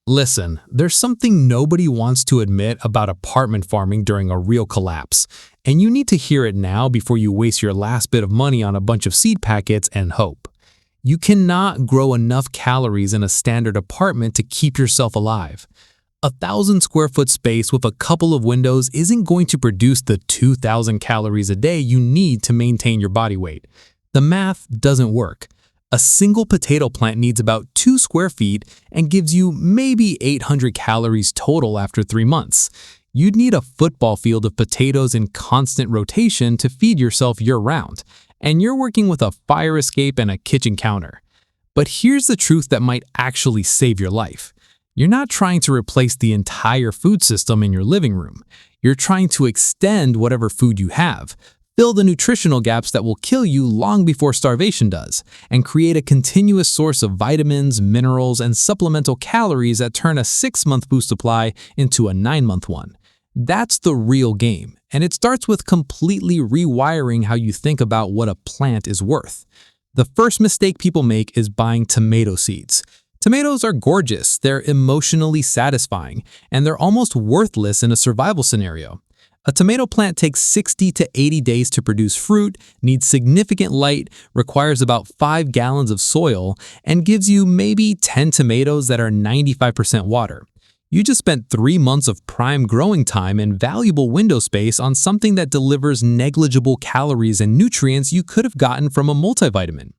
Listen, there's something nobody wants to admit about apartment farming during a real collapse, and you need to hear it now before you waste your last bit of money on a bunch of seed packets and hope. You cannot grow enough calories in a standard apartment to keep yourself alive. 1,000 square foot space with a couple of windows isn't going to produce the 2,000 calories a day you need to maintain your body weight. The math doesn't work. A single potato plant needs about 2 square feet and gives you maybe 800 calories total after 3 months. You'd need a football field of potatoes in constant rotation to feed yourself year-round, and you're working with a fire escape and a kitchen counter. But here's the truth that might actually save your life. You're not trying to replace the entire food system in your living room. You're trying to extend whatever food you have, fill the nutritional gaps that will kill you long before starvation does, and create a continuous source of vitamins, minerals, and supplemental calories that turn a 6-month food supply into a 9-month one. That's the real game, and it starts with completely rewiring how you think about what a plant is worth. The first mistake people make is buying tomato seeds. Tomatoes are gorgeous, they're emotionally satisfying, and they're almost worthless in a survival scenario. A tomato plant takes 60 to 80 days to produce fruit, needs significant light, requires about 5 gallons of soil, and gives you maybe 10 tomatoes that are 95% water. You just spent 3 months of prime growing time and valuable window space on something that delivers negligible calories and nutrients you could have gotten from a multivitamin.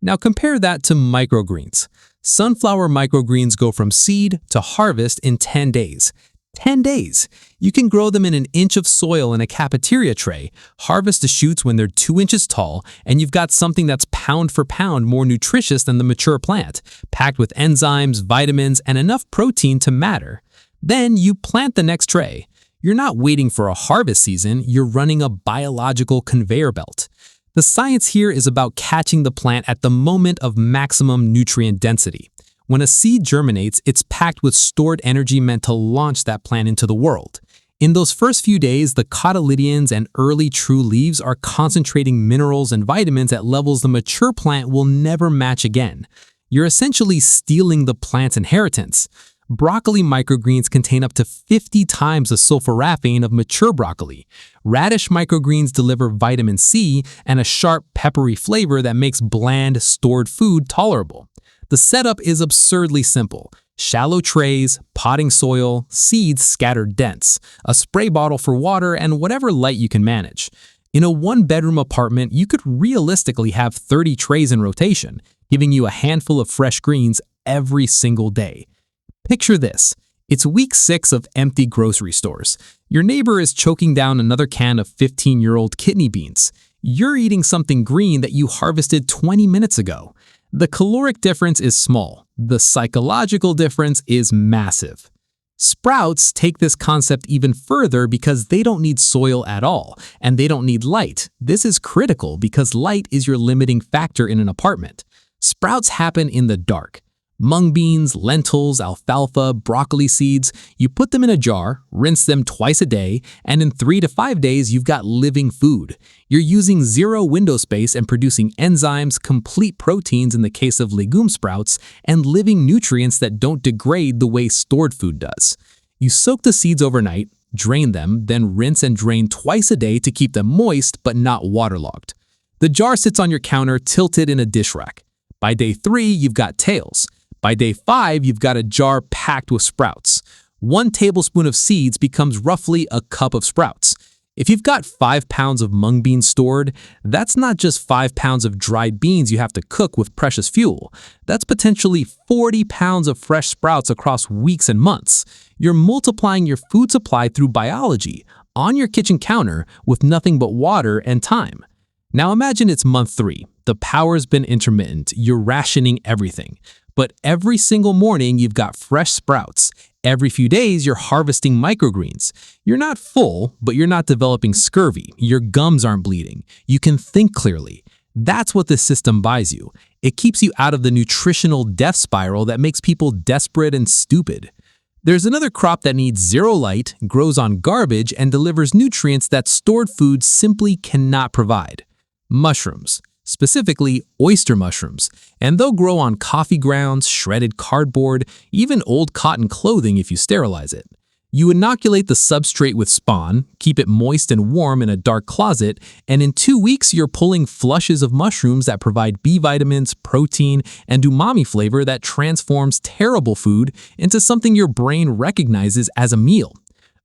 Now compare that to microgreens. Sunflower microgreens go from seed to harvest in 10 days. 10 days! You can grow them in an inch of soil in a cafeteria tray, harvest the shoots when they're 2 inches tall, and you've got something that's pound for pound more nutritious than the mature plant, packed with enzymes, vitamins, and enough protein to matter. Then you plant the next tray. You're not waiting for a harvest season, you're running a biological conveyor belt. The science here is about catching the plant at the moment of maximum nutrient density. When a seed germinates, it's packed with stored energy meant to launch that plant into the world. In those first few days, the cotyledons and early true leaves are concentrating minerals and vitamins at levels the mature plant will never match again. You're essentially stealing the plant's inheritance. Broccoli microgreens contain up to 50 times the sulforaphane of mature broccoli. Radish microgreens deliver vitamin C and a sharp, peppery flavor that makes bland, stored food tolerable. The setup is absurdly simple. Shallow trays, potting soil, seeds scattered dense, a spray bottle for water, and whatever light you can manage. In a 1-bedroom apartment, you could realistically have 30 trays in rotation, giving you a handful of fresh greens every single day. Picture this. It's week 6 of empty grocery stores. Your neighbor is choking down another can of 15-year-old kidney beans. You're eating something green that you harvested 20 minutes ago. The caloric difference is small. The psychological difference is massive. Sprouts take this concept even further because they don't need soil at all, and they don't need light. This is critical because light is your limiting factor in an apartment. Sprouts happen in the dark. Mung beans, lentils, alfalfa, broccoli seeds, you put them in a jar, rinse them twice a day, and in 3 to 5 days, you've got living food. You're using 0 window space and producing enzymes, complete proteins in the case of legume sprouts, and living nutrients that don't degrade the way stored food does. You soak the seeds overnight, drain them, then rinse and drain twice a day to keep them moist but not waterlogged. The jar sits on your counter tilted in a dish rack. By day 3, you've got tails. By day 5, you've got a jar packed with sprouts. 1 tablespoon of seeds becomes roughly a cup of sprouts. If you've got 5 pounds of mung beans stored, that's not just 5 pounds of dried beans you have to cook with precious fuel. That's potentially 40 pounds of fresh sprouts across weeks and months. You're multiplying your food supply through biology, on your kitchen counter, with nothing but water and time. Now imagine it's month 3. The power's been intermittent. You're rationing everything. But every single morning, you've got fresh sprouts. Every few days, you're harvesting microgreens. You're not full, but you're not developing scurvy. Your gums aren't bleeding. You can think clearly. That's what this system buys you. It keeps you out of the nutritional death spiral that makes people desperate and stupid. There's another crop that needs 0 light, grows on garbage, and delivers nutrients that stored food simply cannot provide. Mushrooms. specifically oyster mushrooms, and they'll grow on coffee grounds, shredded cardboard, even old cotton clothing if you sterilize it. You inoculate the substrate with spawn, keep it moist and warm in a dark closet, and in 2 weeks you're pulling flushes of mushrooms that provide B vitamins, protein, and umami flavor that transforms terrible food into something your brain recognizes as a meal.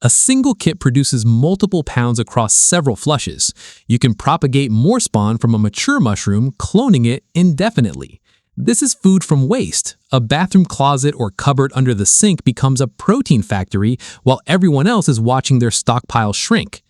A single kit produces multiple pounds across several flushes. You can propagate more spawn from a mature mushroom, cloning it indefinitely. This is food from waste. A bathroom closet or cupboard under the sink becomes a protein factory while everyone else is watching their stockpile shrink.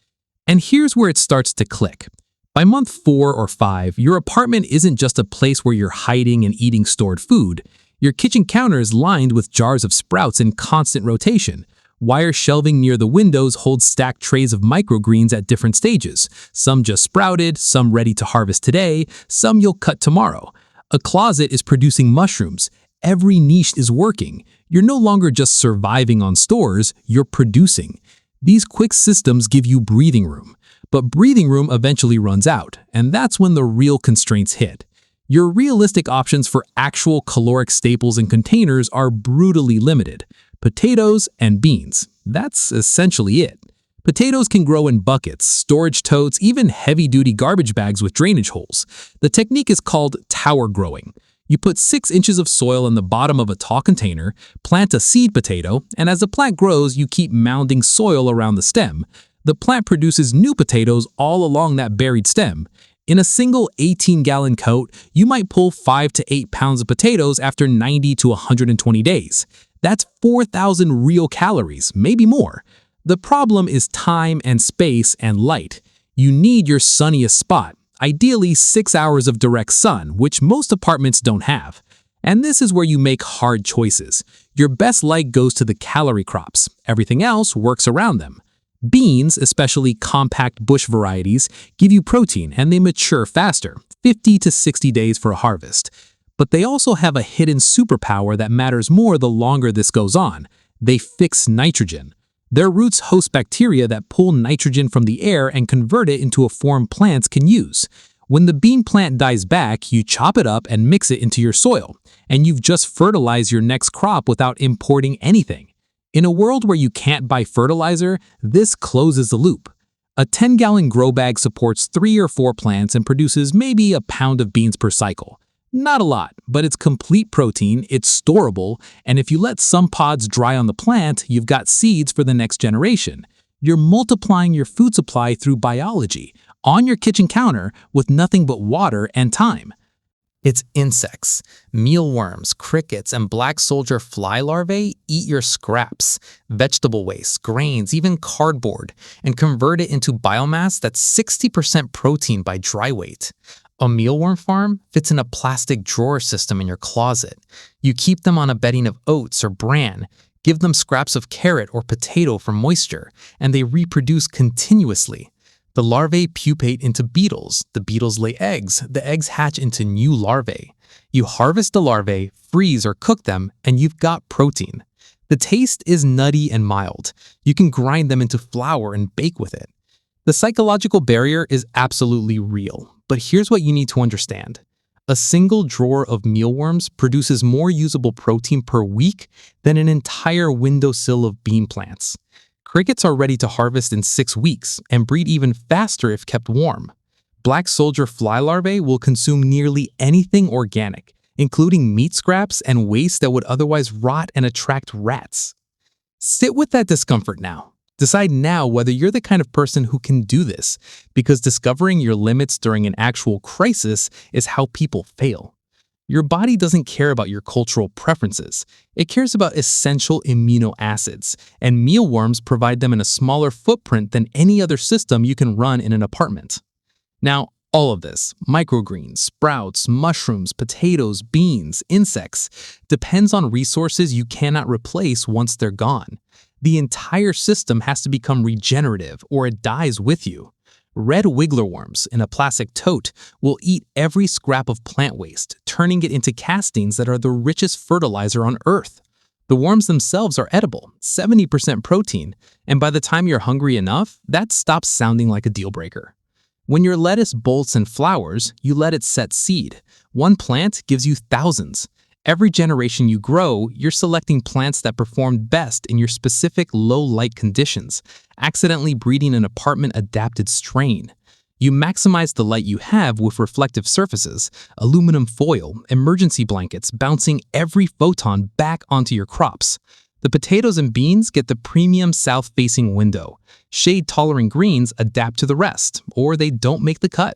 And here's where it starts to click. By month 4 or 5, your apartment isn't just a place where you're hiding and eating stored food. Your kitchen counter is lined with jars of sprouts in constant rotation. Wire shelving near the windows holds stacked trays of microgreens at different stages. Some just sprouted, some ready to harvest today, some you'll cut tomorrow. A closet is producing mushrooms. Every niche is working. You're no longer just surviving on stores, you're producing. These quick systems give you breathing room. But breathing room eventually runs out, and that's when the real constraints hit. Your realistic options for actual caloric staples and containers are brutally limited. Potatoes and beans. That's essentially it. Potatoes can grow in buckets, storage totes, even heavy-duty garbage bags with drainage holes. The technique is called tower growing. You put 6 inches of soil in the bottom of a tall container, plant a seed potato, and as the plant grows, you keep mounding soil around the stem. The plant produces new potatoes all along that buried stem. In a single 18-gallon coat, you might pull 5 to 8 pounds of potatoes after 90 to 120 days. That's 4,000 real calories, maybe more. The problem is time and space and light. You need your sunniest spot, ideally 6 hours of direct sun, which most apartments don't have. And this is where you make hard choices. Your best light goes to the calorie crops. Everything else works around them. Beans, especially compact bush varieties, give you protein and they mature faster, 50 to 60 days for a harvest. But they also have a hidden superpower that matters more the longer this goes on. They fix nitrogen. Their roots host bacteria that pull nitrogen from the air and convert it into a form plants can use. When the bean plant dies back, you chop it up and mix it into your soil, and you've just fertilized your next crop without importing anything. In a world where you can't buy fertilizer, this closes the loop. A 10-gallon grow bag supports 3 or 4 plants and produces maybe a pound of beans per cycle. Not a lot, but it's complete protein, it's storable, and if you let some pods dry on the plant, you've got seeds for the next generation. You're multiplying your food supply through biology, on your kitchen counter, with nothing but water and time. It's insects. Mealworms, crickets, and black soldier fly larvae eat your scraps, vegetable waste, grains, even cardboard, and convert it into biomass that's 60% protein by dry weight. A mealworm farm fits in a plastic drawer system in your closet. You keep them on a bedding of oats or bran, give them scraps of carrot or potato for moisture, and they reproduce continuously. The larvae pupate into beetles, the beetles lay eggs, the eggs hatch into new larvae. You harvest the larvae, freeze or cook them, and you've got protein. The taste is nutty and mild. You can grind them into flour and bake with it. The psychological barrier is absolutely real, but here's what you need to understand. A single drawer of mealworms produces more usable protein per week than an entire windowsill of bean plants. Crickets are ready to harvest in 6 weeks and breed even faster if kept warm. Black soldier fly larvae will consume nearly anything organic, including meat scraps and waste that would otherwise rot and attract rats. Sit with that discomfort now. Decide now whether you're the kind of person who can do this, because discovering your limits during an actual crisis is how people fail. Your body doesn't care about your cultural preferences. It cares about essential amino acids, and mealworms provide them in a smaller footprint than any other system you can run in an apartment. Now, all of this, microgreens, sprouts, mushrooms, potatoes, beans, insects, depends on resources you cannot replace once they're gone. The entire system has to become regenerative or it dies with you. Red wigglerworms in a plastic tote will eat every scrap of plant waste, turning it into castings that are the richest fertilizer on Earth. The worms themselves are edible, 70% protein, and by the time you're hungry enough, that stops sounding like a deal breaker. When your lettuce bolts and flowers, you let it set seed. One plant gives you thousands. Every generation you grow, you're selecting plants that perform best in your specific low-light conditions, accidentally breeding an apartment-adapted strain. You maximize the light you have with reflective surfaces, aluminum foil, emergency blankets bouncing every photon back onto your crops. The potatoes and beans get the premium south-facing window. Shade-tolerant greens adapt to the rest, or they don't make the cut.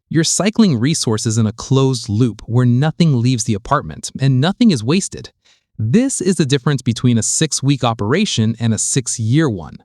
You're cycling resources in a closed loop where nothing leaves the apartment and nothing is wasted. This is the difference between a 6-week operation and a 6-year one.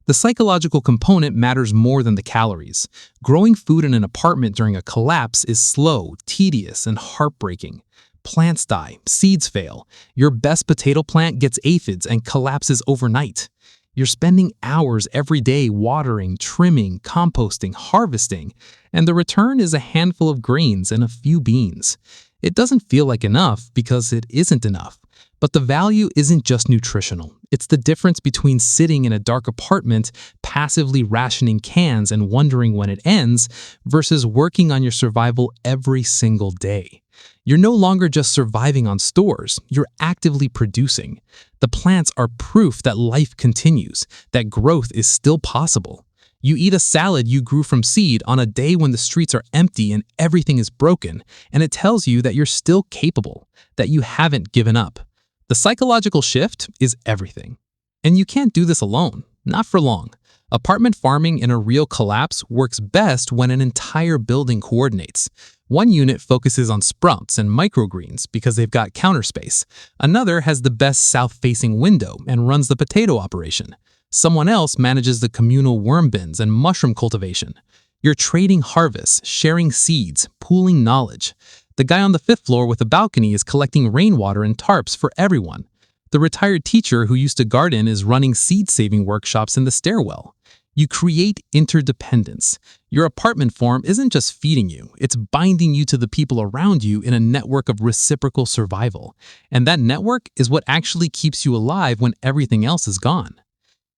The psychological component matters more than the calories. Growing food in an apartment during a collapse is slow, tedious, and heartbreaking. Plants die, seeds fail. Your best potato plant gets aphids and collapses overnight. You're spending hours every day watering, trimming, composting, harvesting, and the return is a handful of greens and a few beans. It doesn't feel like enough because it isn't enough. But the value isn't just nutritional. It's the difference between sitting in a dark apartment, passively rationing cans and wondering when it ends, versus working on your survival every single day. You're no longer just surviving on stores, you're actively producing. The plants are proof that life continues, that growth is still possible. You eat a salad you grew from seed on a day when the streets are empty and everything is broken, and it tells you that you're still capable, that you haven't given up. The psychological shift is everything. And you can't do this alone, not for long. Apartment farming in a real collapse works best when an entire building coordinates. One unit focuses on sprouts and microgreens because they've got counter space. Another has the best south-facing window and runs the potato operation. Someone else manages the communal worm bins and mushroom cultivation. You're trading harvests, sharing seeds, pooling knowledge. The guy on the 5th floor with a balcony is collecting rainwater and tarps for everyone. The retired teacher who used to garden is running seed-saving workshops in the stairwell. You create interdependence. Your apartment farm isn't just feeding you, it's binding you to the people around you in a network of reciprocal survival. And that network is what actually keeps you alive when everything else is gone.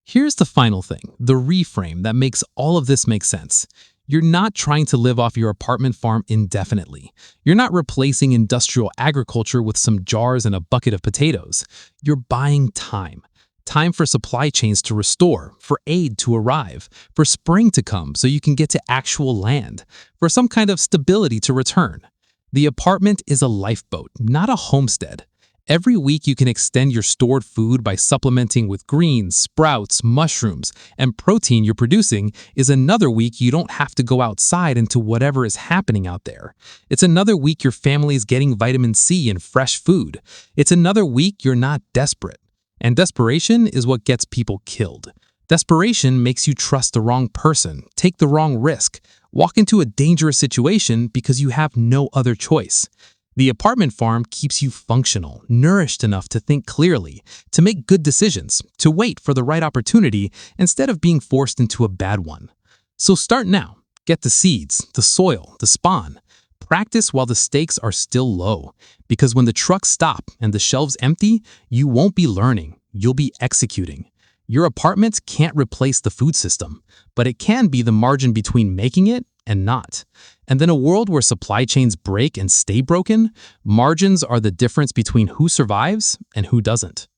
Here's the final thing, the reframe that makes all of this make sense. You're not trying to live off your apartment farm indefinitely. You're not replacing industrial agriculture with some jars and a bucket of potatoes. You're buying time. Time for supply chains to restore, for aid to arrive, for spring to come so you can get to actual land, for some kind of stability to return. The apartment is a lifeboat, not a homestead. Every week you can extend your stored food by supplementing with greens, sprouts, mushrooms, and protein you're producing is another week you don't have to go outside into whatever is happening out there. It's another week your family is getting vitamin C and fresh food. It's another week you're not desperate. And desperation is what gets people killed. Desperation makes you trust the wrong person, take the wrong risk, walk into a dangerous situation because you have no other choice. The apartment farm keeps you functional, nourished enough to think clearly, to make good decisions, to wait for the right opportunity instead of being forced into a bad one. So start now. Get the seeds, the soil, the spawn. Practice while the stakes are still low, because when the trucks stop and the shelves empty, you won't be learning, you'll be executing. Your apartment can't replace the food system, but it can be the margin between making it and not. And in a world where supply chains break and stay broken, margins are the difference between who survives and who doesn't.